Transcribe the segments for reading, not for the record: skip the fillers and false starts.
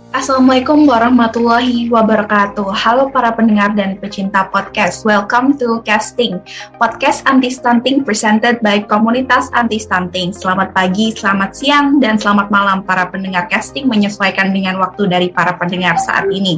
Assalamualaikum warahmatullahi wabarakatuh. Halo para pendengar dan pecinta podcast. Welcome to Casting, podcast anti stunting presented by komunitas anti stunting. Selamat pagi, selamat siang, dan selamat malam para pendengar casting menyesuaikan dengan waktu dari para pendengar saat ini.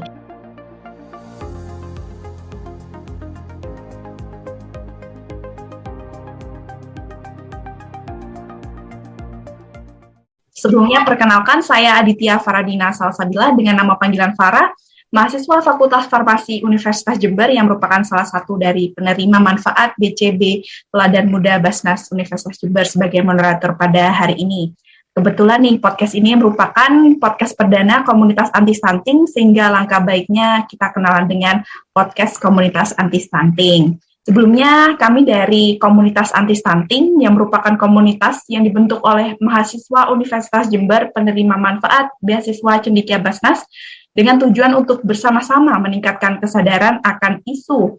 Sebelumnya, perkenalkan saya Aditya Faradina Salsabila dengan nama panggilan Farah, mahasiswa Fakultas Farmasi Universitas Jember yang merupakan salah satu dari penerima manfaat BCB Teladan Muda Basnas Universitas Jember sebagai moderator pada hari ini. Kebetulan nih, podcast ini merupakan podcast perdana komunitas anti-stunting, sehingga langkah baiknya kita kenalan dengan podcast komunitas anti-stunting. Sebelumnya, kami dari komunitas anti-stunting yang merupakan komunitas yang dibentuk oleh mahasiswa Universitas Jember penerima manfaat beasiswa Cendekia Basnas dengan tujuan untuk bersama-sama meningkatkan kesadaran akan isu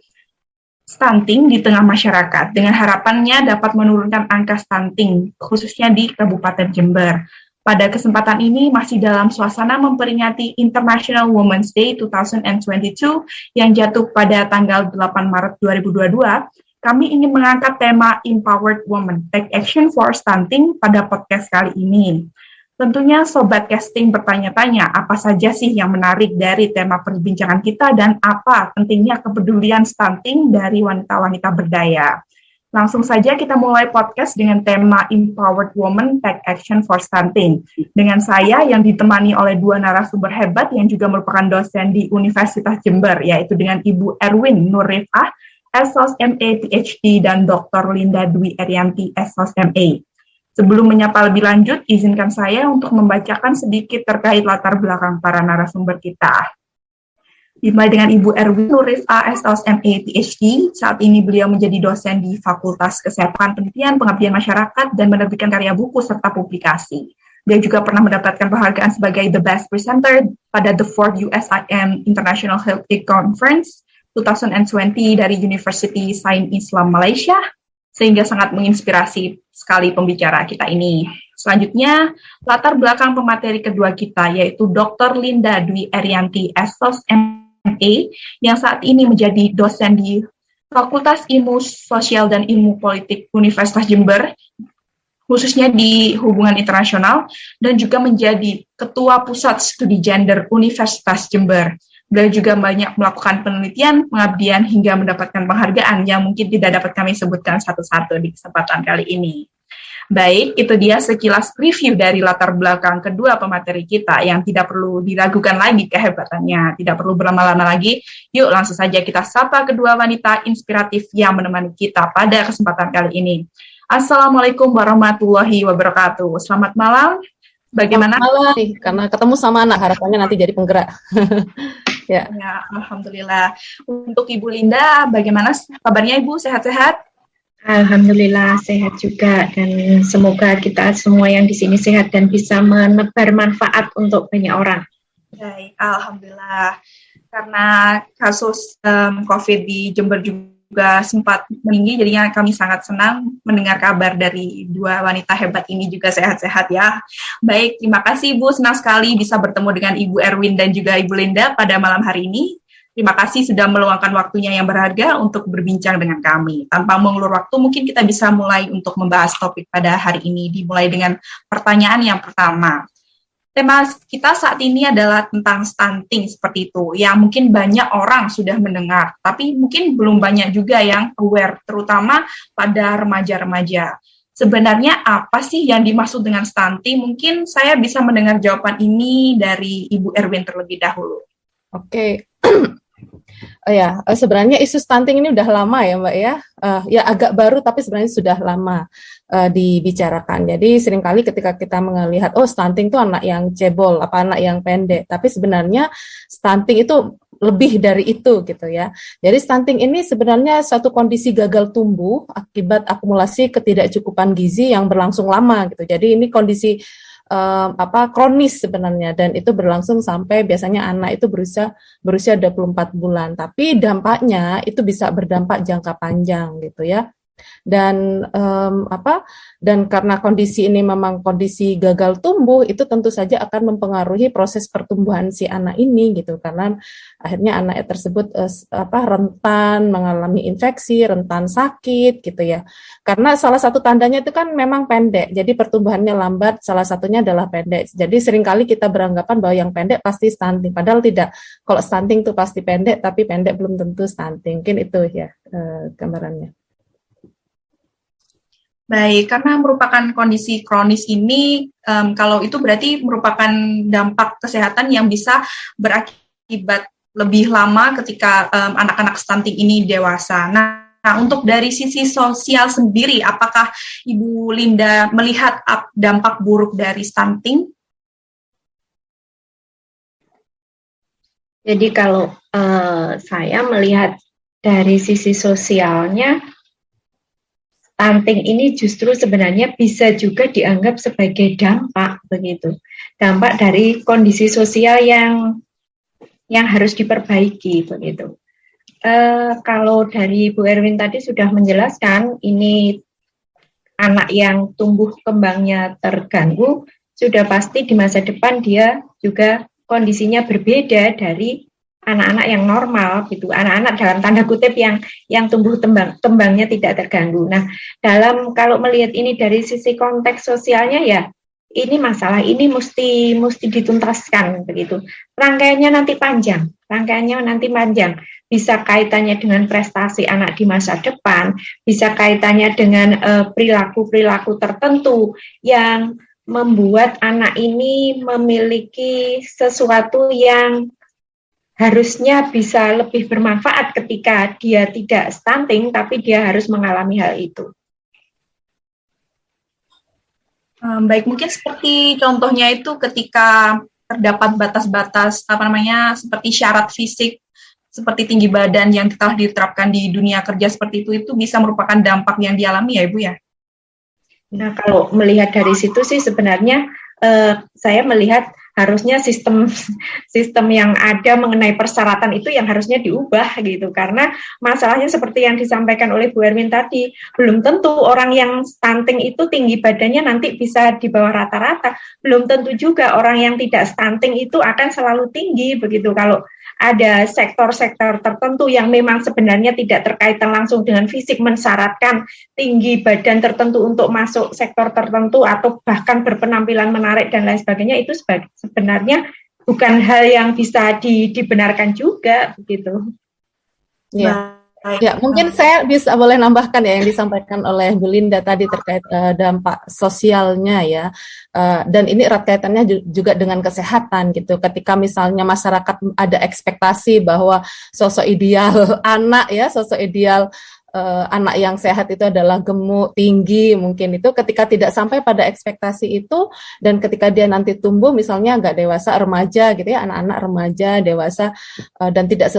stunting di tengah masyarakat dengan harapannya dapat menurunkan angka stunting khususnya di Kabupaten Jember. Pada kesempatan ini masih dalam suasana memperingati International Women's Day 2022 yang jatuh pada tanggal 8 Maret 2022, kami ingin mengangkat tema Empowered Women, Take Action for Stunting pada podcast kali ini. Tentunya Sobat Casting bertanya-tanya apa saja sih yang menarik dari tema perbincangan kita dan apa pentingnya kepedulian stunting dari wanita-wanita berdaya. Langsung saja kita mulai podcast dengan tema Empowered Women Take Action for Stunting. Dengan saya yang ditemani oleh dua narasumber hebat yang juga merupakan dosen di Universitas Jember, yaitu dengan Ibu Erwin Nurrifah, SOS MA PhD, dan Dr. Linda Dwi Erianti, SOS MA. Sebelum menyapa lebih lanjut, izinkan saya untuk membacakan sedikit terkait latar belakang para narasumber kita. Dimulai dengan Ibu Erwin Nurrifah, SOS MA PhD. Saat ini beliau menjadi dosen di Fakultas Kesehatan Penelitian Pengabdian Masyarakat dan menerbitkan karya buku serta publikasi. Dia juga pernah mendapatkan penghargaan sebagai The Best Presenter pada The 4th USIM International Health Day Conference 2020 dari University Sains Islam Malaysia, sehingga sangat menginspirasi sekali pembicara kita ini. Selanjutnya, latar belakang pemateri kedua kita, yaitu Dr. Linda Dwi Erianti, SOS MA, yang saat ini menjadi dosen di Fakultas Ilmu Sosial dan Ilmu Politik Universitas Jember, khususnya di hubungan internasional, dan juga menjadi Ketua Pusat Studi Gender Universitas Jember. Beliau juga banyak melakukan penelitian, pengabdian, hingga mendapatkan penghargaan yang mungkin tidak dapat kami sebutkan satu-satu di kesempatan kali ini. Baik, itu dia sekilas review dari latar belakang kedua pemateri kita yang tidak perlu diragukan lagi kehebatannya, tidak perlu berlama-lama lagi. Yuk langsung saja kita sapa kedua wanita inspiratif yang menemani kita pada kesempatan kali ini. Assalamualaikum warahmatullahi wabarakatuh. Selamat malam. Bagaimana? Selamat malam nih, karena ketemu sama anak, harapannya nanti jadi penggerak. Ya, alhamdulillah. Untuk Ibu Linda, bagaimana kabarnya Ibu? Sehat-sehat? Alhamdulillah sehat juga, dan semoga kita semua yang di sini sehat dan bisa menebar manfaat untuk banyak orang. Baik, alhamdulillah. Karena kasus COVID di Jember juga sempat meninggi, jadinya kami sangat senang mendengar kabar dari dua wanita hebat ini juga sehat-sehat ya. Baik, terima kasih Ibu, senang sekali bisa bertemu dengan Ibu Erwin dan juga Ibu Linda pada malam hari ini. Terima kasih sudah meluangkan waktunya yang berharga untuk berbincang dengan kami. Tanpa mengulur waktu, mungkin kita bisa mulai untuk membahas topik pada hari ini. Dimulai dengan pertanyaan yang pertama. Tema kita saat ini adalah tentang stunting seperti itu, yang mungkin banyak orang sudah mendengar, tapi mungkin belum banyak juga yang aware, terutama pada remaja-remaja. Sebenarnya apa sih yang dimaksud dengan stunting? Mungkin saya bisa mendengar jawaban ini dari Ibu Erwin terlebih dahulu. Oke. Sebenarnya isu stunting ini udah lama ya Mbak ya. Ya agak baru tapi sebenarnya sudah lama dibicarakan. Jadi seringkali ketika kita melihat stunting itu anak yang cebol, anak yang pendek. Tapi sebenarnya stunting itu lebih dari itu gitu ya. Jadi stunting ini sebenarnya suatu kondisi gagal tumbuh akibat akumulasi ketidakcukupan gizi yang berlangsung lama gitu. Jadi ini kondisi kronis sebenarnya, dan itu berlangsung sampai biasanya anak itu berusia 24 bulan. Tapi dampaknya itu bisa berdampak jangka panjang gitu ya. Dan dan karena kondisi ini memang kondisi gagal tumbuh, itu tentu saja akan mempengaruhi proses pertumbuhan si anak ini gitu, karena akhirnya anak tersebut rentan mengalami infeksi, rentan sakit gitu ya. Karena salah satu tandanya itu kan memang pendek, jadi pertumbuhannya lambat, salah satunya adalah pendek. Jadi seringkali kita beranggapan bahwa yang pendek pasti stunting, padahal tidak. Kalau stunting itu pasti pendek, tapi pendek belum tentu stunting. Mungkin itu ya gambarannya. Baik, karena merupakan kondisi kronis ini, kalau itu berarti merupakan dampak kesehatan yang bisa berakibat lebih lama ketika anak-anak stunting ini dewasa. Nah, untuk dari sisi sosial sendiri, apakah Ibu Linda melihat dampak buruk dari stunting? Jadi kalau saya melihat dari sisi sosialnya, stunting ini justru sebenarnya bisa juga dianggap sebagai dampak begitu, dampak dari kondisi sosial yang harus diperbaiki begitu. Kalau dari Bu Erwin tadi sudah menjelaskan, ini anak yang tumbuh kembangnya terganggu, sudah pasti di masa depan dia juga kondisinya berbeda dari anak-anak yang normal gitu, anak-anak dalam tanda kutip yang tumbuh kembangnya tidak terganggu. Nah, kalau melihat ini dari sisi konteks sosialnya ya, ini masalah ini mesti dituntaskan begitu. Rangkaiannya nanti panjang, bisa kaitannya dengan prestasi anak di masa depan, bisa kaitannya dengan perilaku-perilaku tertentu yang membuat anak ini memiliki sesuatu yang harusnya bisa lebih bermanfaat ketika dia tidak stunting, tapi dia harus mengalami hal itu. Baik, mungkin seperti contohnya itu ketika terdapat batas-batas seperti syarat fisik, seperti tinggi badan yang telah diterapkan di dunia kerja seperti itu bisa merupakan dampak yang dialami ya Ibu ya? Nah, kalau melihat dari situ sih sebenarnya saya melihat harusnya sistem yang ada mengenai persyaratan itu yang harusnya diubah gitu, karena masalahnya seperti yang disampaikan oleh Bu Erwin tadi, belum tentu orang yang stunting itu tinggi badannya nanti bisa di bawah rata-rata, belum tentu juga orang yang tidak stunting itu akan selalu tinggi begitu. Kalau ada sektor-sektor tertentu yang memang sebenarnya tidak terkaitan langsung dengan fisik mensyaratkan tinggi badan tertentu untuk masuk sektor tertentu atau bahkan berpenampilan menarik dan lain sebagainya, itu sebenarnya bukan hal yang bisa dibenarkan juga begitu. Ya. Ya, mungkin saya boleh nambahkan ya yang disampaikan oleh Bu Linda tadi terkait dampak sosialnya ya, dan ini erat kaitannya juga dengan kesehatan gitu. Ketika misalnya masyarakat ada ekspektasi bahwa sosok ideal sosok ideal anak yang sehat itu adalah gemuk, tinggi, mungkin itu ketika tidak sampai pada ekspektasi itu, dan ketika dia nanti tumbuh misalnya agak dewasa, remaja gitu ya, anak-anak remaja, dewasa, dan tidak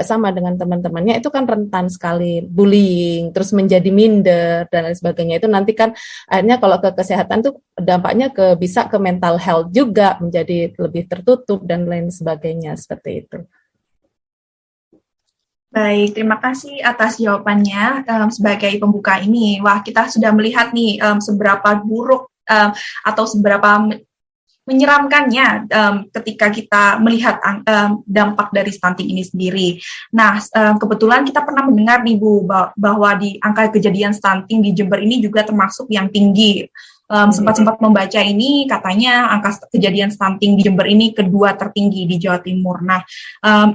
sama dengan teman-temannya, itu kan rentan sekali bullying, terus menjadi minder dan lain sebagainya. Itu nanti kan akhirnya kalau ke kesehatan tuh dampaknya bisa ke mental health juga, menjadi lebih tertutup dan lain sebagainya, seperti itu. Baik, terima kasih atas jawabannya sebagai pembuka ini. Wah, kita sudah melihat nih seberapa buruk atau seberapa menyeramkannya ketika kita melihat dampak dari stunting ini sendiri. Nah, kebetulan kita pernah mendengar nih Bu bahwa di angka kejadian stunting di Jember ini juga termasuk yang tinggi. Sempat membaca ini katanya angka kejadian stunting di Jember ini kedua tertinggi di Jawa Timur. Nah,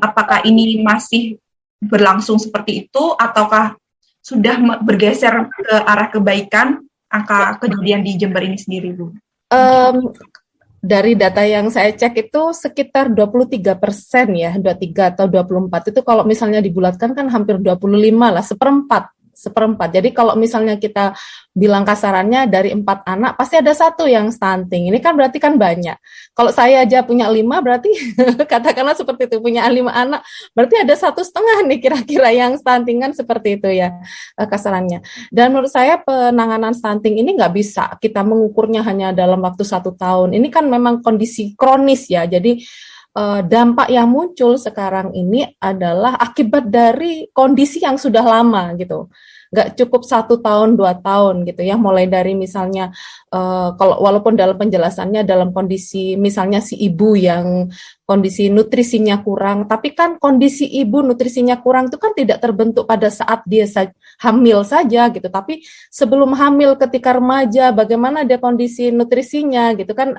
apakah ini masih berlangsung seperti itu ataukah sudah bergeser ke arah kebaikan angka kejadian di Jember ini sendiri, Bu? Dari data yang saya cek itu sekitar 23% ya, 23 atau 24 itu kalau misalnya dibulatkan kan hampir 25 lah, seperempat. Jadi kalau misalnya kita bilang kasarannya dari 4 anak pasti ada 1 yang stunting. Ini kan berarti kan banyak. Kalau saya aja punya 5 berarti katakanlah seperti itu, punya 5 anak berarti ada 1,5 nih kira-kira yang stunting, kan seperti itu ya kasarannya. Dan menurut saya penanganan stunting ini nggak bisa kita mengukurnya hanya dalam waktu 1 tahun. Ini kan memang kondisi kronis ya. Jadi dampak yang muncul sekarang ini adalah akibat dari kondisi yang sudah lama gitu. Nggak cukup 1 tahun, 2 tahun gitu ya, mulai dari misalnya kalau walaupun dalam penjelasannya dalam kondisi misalnya si ibu yang kondisi nutrisinya kurang, tapi kan kondisi ibu nutrisinya kurang itu kan tidak terbentuk pada saat dia hamil saja gitu, tapi sebelum hamil ketika remaja bagaimana dia kondisi nutrisinya gitu kan.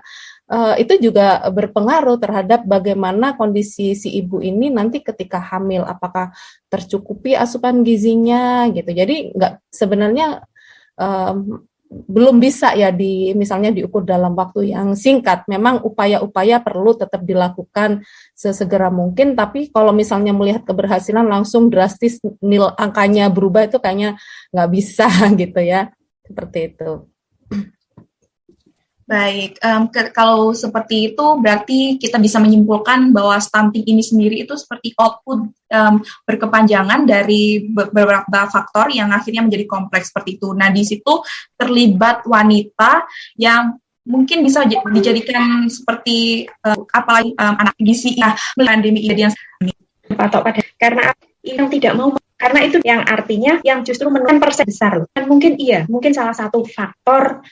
Itu juga berpengaruh terhadap bagaimana kondisi si ibu ini nanti ketika hamil, apakah tercukupi asupan gizinya gitu. Jadi sebenarnya belum bisa ya misalnya diukur dalam waktu yang singkat. Memang upaya-upaya perlu tetap dilakukan sesegera mungkin, tapi kalau misalnya melihat keberhasilan langsung drastis angkanya berubah itu kayaknya nggak bisa gitu ya, seperti itu. Baik, kalau seperti itu berarti kita bisa menyimpulkan bahwa stunting ini sendiri itu seperti output berkepanjangan dari beberapa faktor yang akhirnya menjadi kompleks seperti itu. Nah, di situ terlibat wanita yang mungkin bisa dijadikan seperti apalagi anak gizi. Nah, pandemi ini yang patok pada karena yang tidak mau, karena itu yang artinya yang justru menurunkan persen besar. Dan mungkin salah satu faktor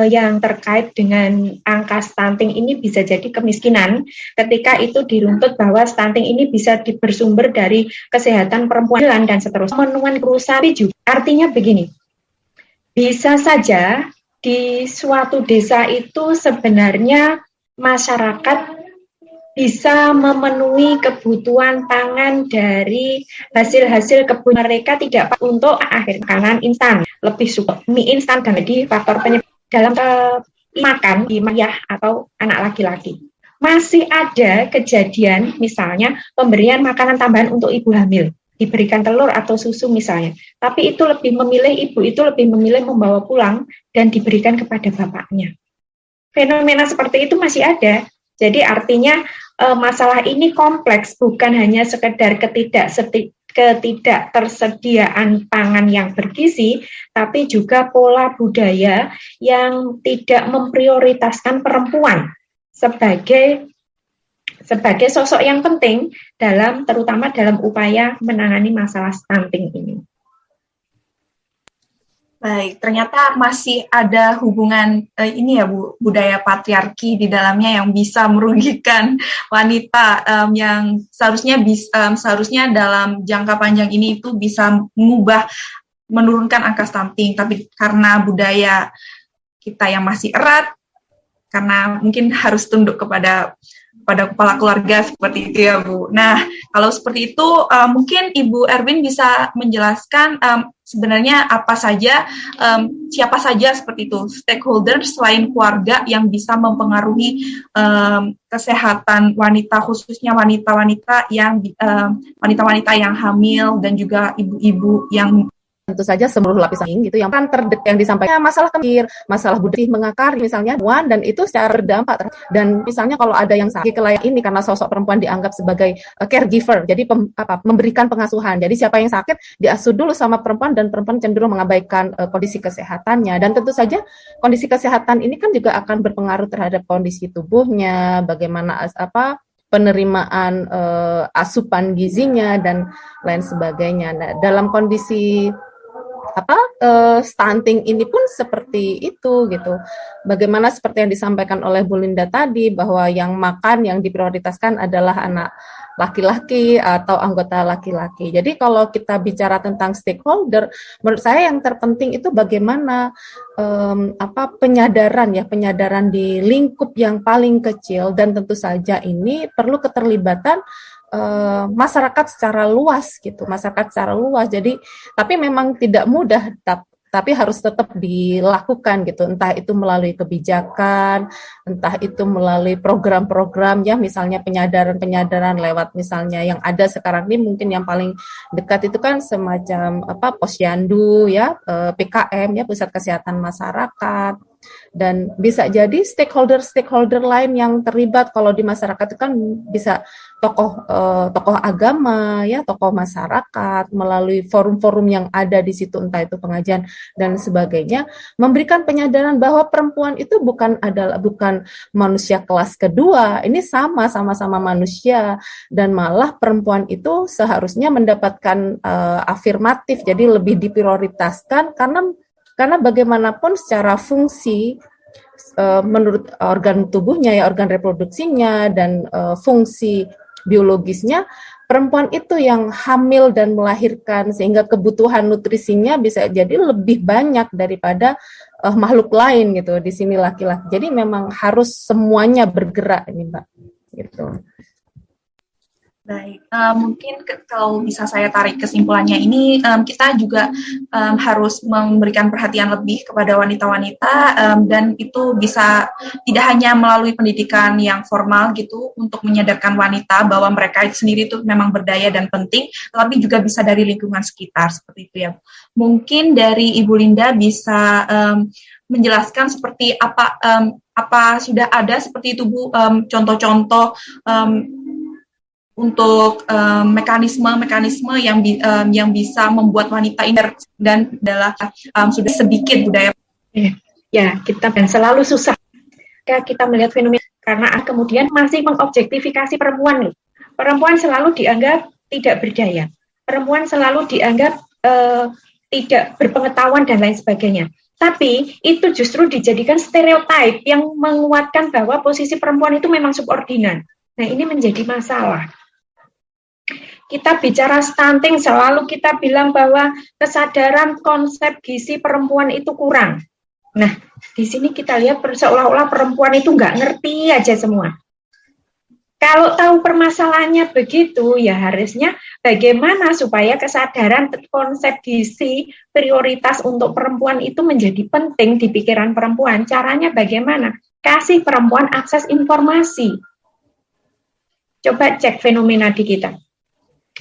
yang terkait dengan angka stunting ini bisa jadi kemiskinan, ketika itu diruntut bahwa stunting ini bisa bersumber dari kesehatan perempuan dan seterusnya. Menuan perusahaan juga. Artinya begini, bisa saja di suatu desa itu sebenarnya masyarakat bisa memenuhi kebutuhan pangan dari hasil-hasil kebun mereka, tidak untuk akhir makanan instan, lebih suka mie instan dan jadi faktor penyebab dalam makan di ayah atau anak laki-laki. Masih ada kejadian misalnya pemberian makanan tambahan untuk ibu hamil, diberikan telur atau susu misalnya, tapi ibu itu lebih memilih membawa pulang dan diberikan kepada bapaknya. Fenomena seperti itu masih ada. Jadi artinya masalah ini kompleks, bukan hanya sekedar ketidaktersediaan pangan yang bergizi, tapi juga pola budaya yang tidak memprioritaskan perempuan sebagai sosok yang penting terutama dalam upaya menangani masalah stunting ini. Baik, ternyata masih ada hubungan ini ya Bu, budaya patriarki di dalamnya yang bisa merugikan wanita yang seharusnya dalam jangka panjang ini itu bisa menurunkan angka stunting, tapi karena budaya kita yang masih erat, karena mungkin harus tunduk kepada kepala keluarga seperti itu ya Bu. Nah, kalau seperti itu mungkin Ibu Erwin bisa menjelaskan sebenarnya siapa saja seperti itu stakeholder selain keluarga yang bisa mempengaruhi kesehatan wanita, khususnya wanita-wanita yang hamil dan juga ibu-ibu yang tentu saja seluruh lapisan gitu yang terdekat yang disampaikan masalah kemir, masalah budaya mengakar misalnya dan itu secara berdampak dan misalnya kalau ada yang sakit kelayak ini karena sosok perempuan dianggap sebagai caregiver, jadi memberikan pengasuhan. Jadi siapa yang sakit diasuh dulu sama perempuan dan perempuan cenderung mengabaikan kondisi kesehatannya dan tentu saja kondisi kesehatan ini kan juga akan berpengaruh terhadap kondisi tubuhnya, bagaimana penerimaan asupan gizinya dan lain sebagainya. Nah, dalam kondisi stunting ini pun seperti itu gitu. Bagaimana seperti yang disampaikan oleh Bu Linda tadi bahwa yang diprioritaskan adalah anak laki-laki atau anggota laki-laki. Jadi kalau kita bicara tentang stakeholder, menurut saya yang terpenting itu bagaimana penyadaran di lingkup yang paling kecil dan tentu saja ini perlu keterlibatan masyarakat secara luas. Jadi tapi memang tidak mudah tapi harus tetap dilakukan gitu, entah itu melalui kebijakan, entah itu melalui program-program ya, misalnya penyadaran lewat misalnya yang ada sekarang ini mungkin yang paling dekat itu kan semacam Posyandu ya, PKM ya, Pusat Kesehatan Masyarakat. Dan bisa jadi stakeholder lain yang terlibat. Kalau di masyarakat itu kan bisa tokoh agama, ya, tokoh masyarakat, melalui forum-forum yang ada di situ, entah itu pengajian dan sebagainya, memberikan penyadaran bahwa perempuan itu bukan manusia kelas kedua, ini sama-sama manusia, dan malah perempuan itu seharusnya mendapatkan afirmatif, jadi lebih diprioritaskan karena bagaimanapun secara fungsi menurut organ tubuhnya, ya, organ reproduksinya dan fungsi biologisnya, perempuan itu yang hamil dan melahirkan, sehingga kebutuhan nutrisinya bisa jadi lebih banyak daripada makhluk lain gitu. Di sini laki-laki. Jadi memang harus semuanya bergerak ini, Mbak. Gitu. Baik, mungkin kalau bisa saya tarik kesimpulannya ini, kita juga harus memberikan perhatian lebih kepada wanita-wanita, dan itu bisa tidak hanya melalui pendidikan yang formal gitu, untuk menyadarkan wanita bahwa mereka itu sendiri itu memang berdaya dan penting, tapi juga bisa dari lingkungan sekitar, seperti itu ya. Mungkin dari Ibu Linda bisa menjelaskan seperti apa sudah ada seperti itu Bu, contoh-contoh untuk mekanisme yang bisa membuat wanita ini, dan adalah sudah sedikit budaya. Ya, kita dan selalu susah kita melihat fenomena, karena kemudian masih mengobjektifikasi perempuan nih. Perempuan selalu dianggap tidak berdaya, perempuan selalu dianggap tidak berpengetahuan dan lain sebagainya. Tapi itu justru dijadikan stereotip yang menguatkan bahwa posisi perempuan itu memang subordinan. Nah, ini menjadi masalah. Kita bicara stunting, selalu kita bilang bahwa kesadaran konsep gizi perempuan itu kurang. Nah, di sini kita lihat seolah-olah perempuan itu nggak ngerti aja semua. Kalau tahu permasalahannya begitu, ya harusnya bagaimana supaya kesadaran konsep gizi prioritas untuk perempuan itu menjadi penting di pikiran perempuan. Caranya bagaimana? Kasih perempuan akses informasi. Coba cek fenomena di kita.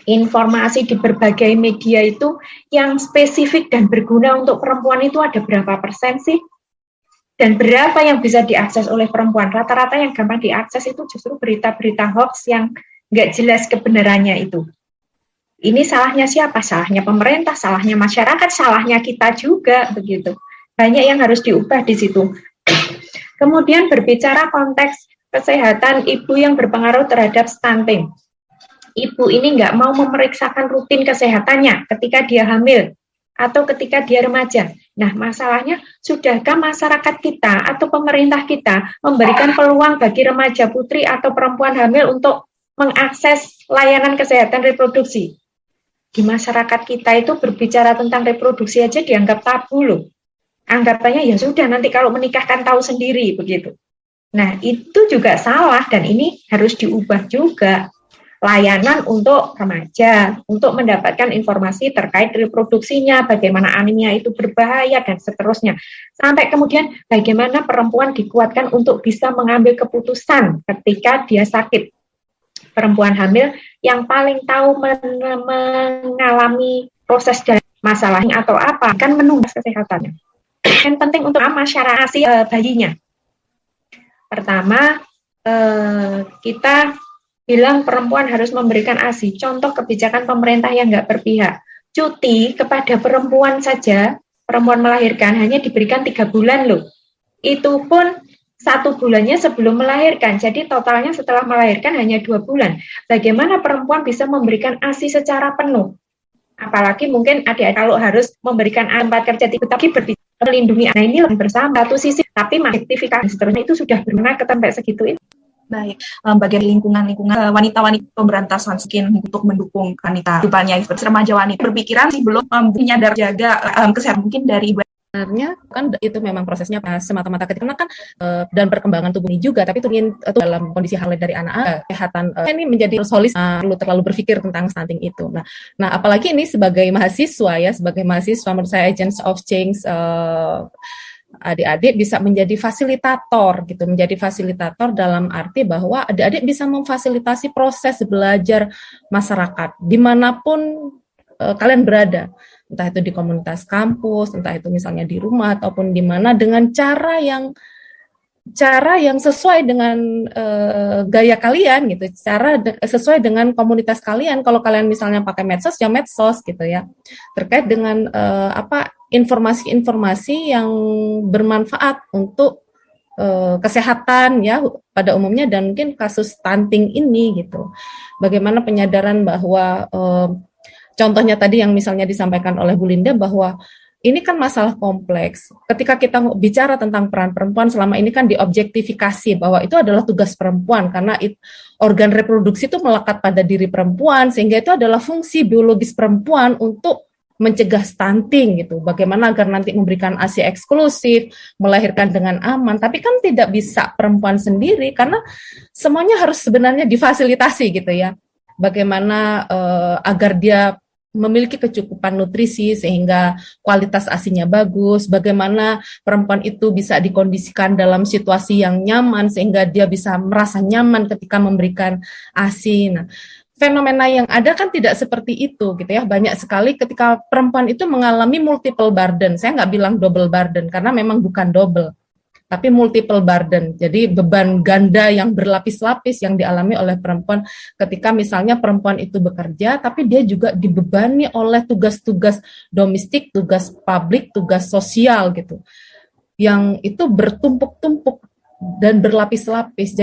Informasi di berbagai media itu yang spesifik dan berguna untuk perempuan itu ada berapa persen sih? Dan berapa yang bisa diakses oleh perempuan? Rata-rata yang gampang diakses itu justru berita-berita hoax yang nggak jelas kebenarannya itu. Ini salahnya siapa? Salahnya pemerintah, salahnya masyarakat, salahnya kita juga, begitu. Banyak yang harus diubah di situ. Kemudian berbicara konteks kesehatan ibu yang berpengaruh terhadap stunting. Ibu ini nggak mau memeriksakan rutin kesehatannya ketika dia hamil atau ketika dia remaja. Nah, masalahnya, sudahkah masyarakat kita atau pemerintah kita memberikan peluang bagi remaja putri atau perempuan hamil untuk mengakses layanan kesehatan reproduksi? Di masyarakat kita itu berbicara tentang reproduksi aja dianggap tabu loh. Anggapannya ya sudah, nanti kalau menikah kan tahu sendiri, begitu. Nah, itu juga salah dan ini harus diubah juga. Layanan untuk remaja, untuk mendapatkan informasi terkait reproduksinya, bagaimana anemia itu berbahaya, dan seterusnya. Sampai kemudian bagaimana perempuan dikuatkan untuk bisa mengambil keputusan ketika dia sakit. Perempuan hamil yang paling tahu mengalami proses dan masalahnya atau apa, kan menunggu kesehatannya. Yang penting untuk masyarakat bayinya. Pertama, kita bilang perempuan harus memberikan ASI. Contoh kebijakan pemerintah yang nggak berpihak. Cuti kepada perempuan saja, perempuan melahirkan hanya diberikan 3 bulan loh. Itu pun 1 bulannya sebelum melahirkan. Jadi totalnya setelah melahirkan hanya 2 bulan. Bagaimana perempuan bisa memberikan ASI secara penuh? Apalagi mungkin adik-adik kalau harus memberikan tempat kerja tapi berbicara melindungi anak ini bersama satu sisi, tapi aktivitas seterusnya itu sudah berguna ke tempat segitu ini. Baik, bagian lingkungan wanita-wanita pemberantasan mungkin untuk mendukung wanita kehidupannya seperti remaja wanita berpikiran sih belum menyadar jaga kesehatan. Mungkin dari Ibu. Sebenarnya kan itu memang prosesnya semata-mata ketika kan dan perkembangan tubuh ini juga, tapi itu dalam kondisi hamil dari anak kesehatan ini menjadi holis, perlu terlalu berpikir tentang stunting itu. Nah apalagi ini sebagai mahasiswa menurut saya agents of change, adik-adik bisa menjadi fasilitator gitu, menjadi fasilitator dalam arti bahwa adik-adik bisa memfasilitasi proses belajar masyarakat dimanapun kalian berada, entah itu di komunitas kampus, entah itu misalnya di rumah ataupun di mana, dengan cara yang sesuai dengan gaya kalian gitu, sesuai dengan komunitas kalian. Kalau kalian misalnya pakai medsos, ya medsos gitu ya, terkait dengan informasi-informasi yang bermanfaat untuk kesehatan ya pada umumnya, dan mungkin kasus stunting ini gitu. Bagaimana penyadaran bahwa contohnya tadi yang misalnya disampaikan oleh Bu Linda, bahwa ini kan masalah kompleks. Ketika kita bicara tentang peran perempuan, selama ini kan diobjektifikasi bahwa itu adalah tugas perempuan, karena organ reproduksi itu melekat pada diri perempuan, sehingga itu adalah fungsi biologis perempuan untuk mencegah stunting gitu. Bagaimana agar nanti memberikan ASI eksklusif, melahirkan dengan aman. Tapi kan tidak bisa perempuan sendiri, karena semuanya harus sebenarnya difasilitasi gitu ya. Bagaimana agar dia memiliki kecukupan nutrisi sehingga kualitas ASINya bagus, bagaimana perempuan itu bisa dikondisikan dalam situasi yang nyaman sehingga dia bisa merasa nyaman ketika memberikan ASI. Nah, fenomena yang ada kan tidak seperti itu gitu ya. Banyak sekali ketika perempuan itu mengalami multiple burden. Saya nggak bilang double burden karena memang bukan double, tapi multiple burden. Jadi beban ganda yang berlapis-lapis yang dialami oleh perempuan ketika misalnya perempuan itu bekerja, tapi dia juga dibebani oleh tugas-tugas domestik, tugas publik, tugas sosial gitu. Yang itu bertumpuk-tumpuk dan berlapis-lapis.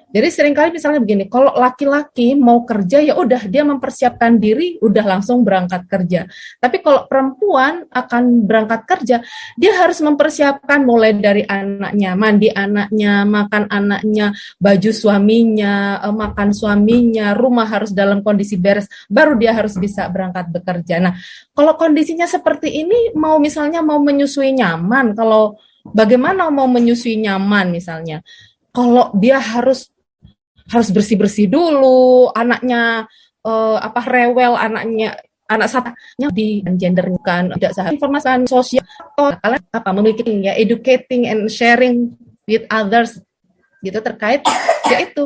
Jadi seringkali misalnya begini, kalau laki-laki mau kerja ya udah dia mempersiapkan diri, udah langsung berangkat kerja. Tapi kalau perempuan akan berangkat kerja, dia harus mempersiapkan mulai dari anaknya, mandi anaknya, makan anaknya, baju suaminya, makan suaminya, rumah harus dalam kondisi beres, baru dia harus bisa berangkat bekerja. Nah, kalau kondisinya seperti ini, misalnya mau menyusui nyaman, kalau bagaimana mau menyusui nyaman misalnya? Kalau dia harus bersih-bersih dulu, anaknya rewel, anak satanya di gender kan tidak sah informasi sosial, kalian memiliki ya educating and sharing with others gitu terkait yaitu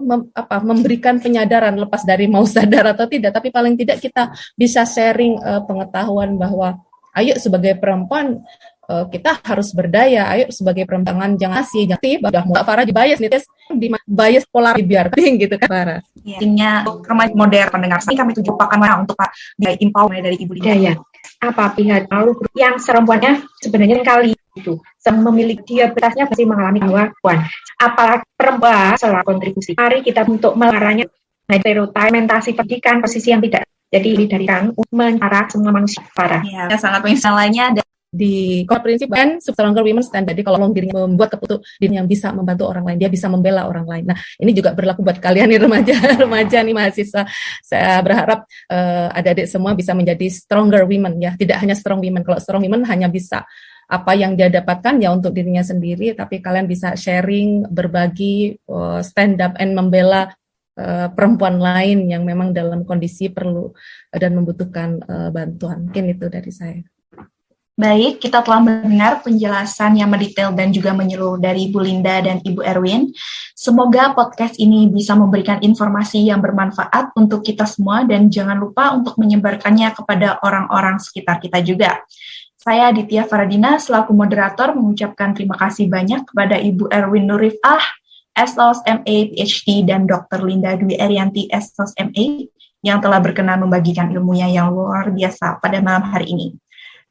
memberikan penyadaran, lepas dari mau sadar atau tidak, tapi paling tidak kita bisa sharing pengetahuan bahwa ayo sebagai perempuan kita harus berdaya, ayo sebagai perempuan jangan udah Mbak Farah di bias polar biarkan gitu kan Farah. Intinya remaja modern pendengar kami tujukan untuk Pak Impau dari Ibu Linda. Ya. Apa pihak yang perempuannya sebenarnya kali itu memiliki diabetasnya pasti mengalami gangguan. Apalagi perempuan selalu kontribusi. Mari kita untuk melarangnya stereotipmentasi pendidikan posisi yang tidak. Jadi dari kan mengarah semua manusia Farah. Ya, sangat misalnya di prinsip and stronger women stand. Jadi kalau dirinya membuat keputusan dirinya yang bisa membantu orang lain, dia bisa membela orang lain. Nah, ini juga berlaku buat kalian nih remaja nih mahasiswa. Saya berharap adik-adik semua bisa menjadi stronger women ya. Tidak hanya strong women. Kalau strong women hanya bisa apa yang dia dapatkan ya untuk dirinya sendiri, tapi kalian bisa sharing, berbagi, stand up and membela perempuan lain yang memang dalam kondisi perlu dan membutuhkan bantuan. Mungkin itu dari saya. Baik, kita telah mendengar penjelasan yang mendetail dan juga menyeluruh dari Bu Linda dan Ibu Erwin. Semoga podcast ini bisa memberikan informasi yang bermanfaat untuk kita semua dan jangan lupa untuk menyebarkannya kepada orang-orang sekitar kita juga. Saya Aditya Faradina selaku moderator mengucapkan terima kasih banyak kepada Ibu Erwin Nurifah, SLOS MA PhD, dan Dr. Linda Dwi Erianti, SLOS MA, yang telah berkenan membagikan ilmunya yang luar biasa pada malam hari ini.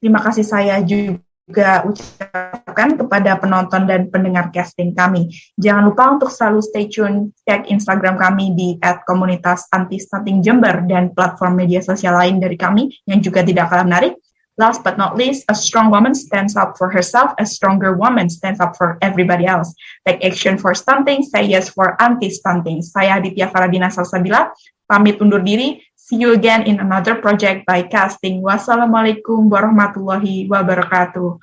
Terima kasih saya juga ucapkan kepada penonton dan pendengar casting kami. Jangan lupa untuk selalu stay tune, cek Instagram kami di @komunitas_anti-stunting Jember dan platform media sosial lain dari kami yang juga tidak kalah menarik. Last but not least, a strong woman stands up for herself, a stronger woman stands up for everybody else. Take action for stunting, say yes for anti-stunting. Saya Aditya Faradina Salsabila, pamit undur diri. See you again in another project by casting. Wassalamualaikum warahmatullahi wabarakatuh.